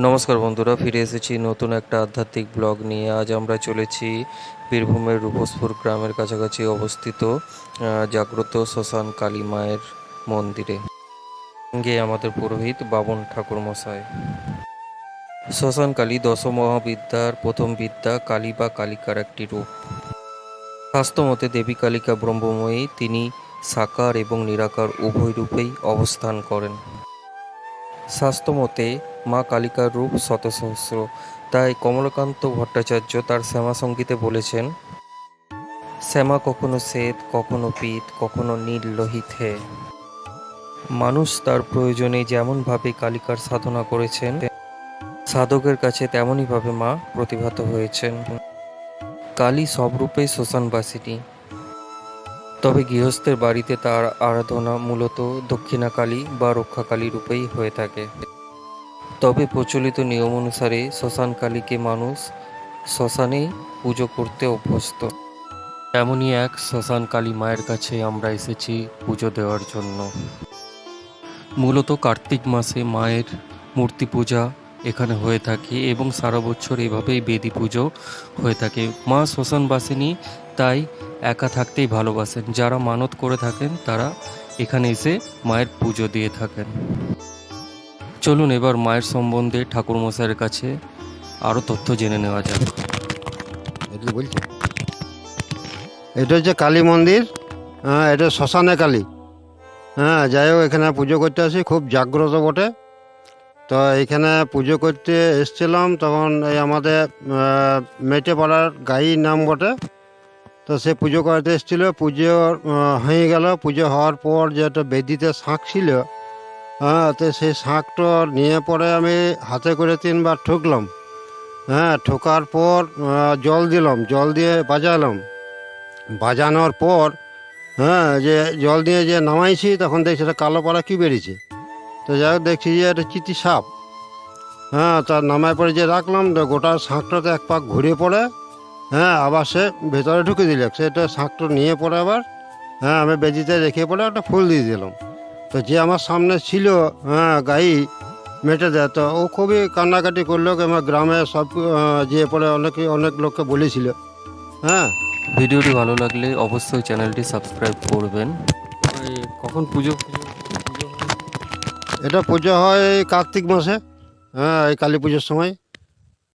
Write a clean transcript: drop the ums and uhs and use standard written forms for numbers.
নমস্কার বন্ধুরা, ফিরে এসেছি নতুন একটা আধ্যাত্মিক ব্লগ নিয়ে। আজ আমরা চলেছি বীরভূমের রূপসপুর গ্রামের কাছাকাছি অবস্থিত জাগ্রত শ্মশান কালী মায়ের মন্দিরে। সঙ্গে আমাদের পুরোহিত বাবন ঠাকুর মশাই। শ্মশান কালী দশমহাবিদ্যার প্রথম বিদ্যা, কালী বা কালিকার একটি রূপ। শাস্ত্রমতে দেবী কালিকা ব্রহ্মময়ী, তিনি সাকার এবং নিরাকার উভয় রূপেই অবস্থান করেন। শাস্ত্রমতে মা কালিকার রূপ শতসহস্র, তাই কমলাকান্ত ভট্টাচার্য তার শ্যামা সঙ্গীতে বলেছেন, শ্যামা কখনো শ্বেত, কখনো পীত, কখনো নীল লোহিত হে। মানুষ তার প্রয়োজনে যেমনভাবে কালিকার সাধনা করেছেন, সাধকের কাছে তেমনইভাবে মা প্রতিভাত হয়েছেন। কালী সব রূপে শ্মশানবাসিনী, তবে গৃহস্থের বাড়িতে তার আরাধনা মূলত দক্ষিণাকালী বা রক্ষাকালী রূপেই হয়ে থাকে। তবে প্রচলিত নিয়ম অনুসারে শ্মশান কালীকে মানুষ শ্মশানেই পুজো করতে অভ্যস্ত। এমনই এক শ্মশান কালী মায়ের কাছে আমরা এসেছি পুজো দেওয়ার জন্য। মূলত কার্তিক মাসে মায়ের মূর্তি পূজা এখানে হয়ে থাকে এবং সারা বছর এভাবেই বেদি পুজো হয়ে থাকে। মা শ্মশানবাসিনী, তাই একা থাকতেই ভালোবাসেন। যারা মানত করে থাকেন তারা এখানে এসে মায়ের পুজো দিয়ে থাকেন। চলুন এবার মায়ের সম্বন্ধে ঠাকুরমশাইয়ের কাছে আরও তথ্য জেনে নেওয়া যাক। এটা হচ্ছে কালী মন্দির। হ্যাঁ, এটা শ্মশানে কালী। হ্যাঁ, যাই হোক, এখানে পুজো করতে আসি, খুব জাগ্রত বটে। তো এইখানে পুজো করতে এসছিলাম, তখন এই আমাদের মেটে পাড়ার গাইর নাম বটে। তো সে পুজো করাতে এসেছিল, পুজো হয়ে গেল। পুজো হওয়ার পর যে একটা বেদিতে শাঁখ ছিল, হ্যাঁ, তো সেই শাঁখটা নিয়ে পরে আমি হাতে করে 3বার ঠুকলাম। হ্যাঁ, ঠোকার পর জল দিলাম, জল দিয়ে বাজালাম। বাজানোর পর হ্যাঁ, যে জল দিয়ে যে নামাইছি, তখন দেখছি সেটা কালো পাড়া কী বেরিয়েছে। তো যাই হোক, দেখছি যে একটা চিতি সাপ। হ্যাঁ, তার নামায় পরে যে রাখলাম, তো গোটা শাঁখটাতে এক পাক ঘুরে পড়ে, হ্যাঁ, আবার সে ভেতরে ঢুকে দিল। সেটা শাঁখটা নিয়ে পড়ে আবার, হ্যাঁ, আমি বেদিতে রেখে পড়ে একটা ফুল দিয়ে দিলাম। তো যে আমার সামনে ছিল, হ্যাঁ, গাই মেটে দেয়, তো ও খুবই কান্নাকাটি করলো। আমার গ্রামে সব যে পরে অনেক লোককে বলেছিল। হ্যাঁ, ভিডিওটি ভালো লাগলে অবশ্যই চ্যানেলটি সাবস্ক্রাইব করবেন। কখন পুজো পুজো পুজো হয়? এটা পুজো হয় এই কার্তিক মাসে। হ্যাঁ, এই কালী পুজোর সময়।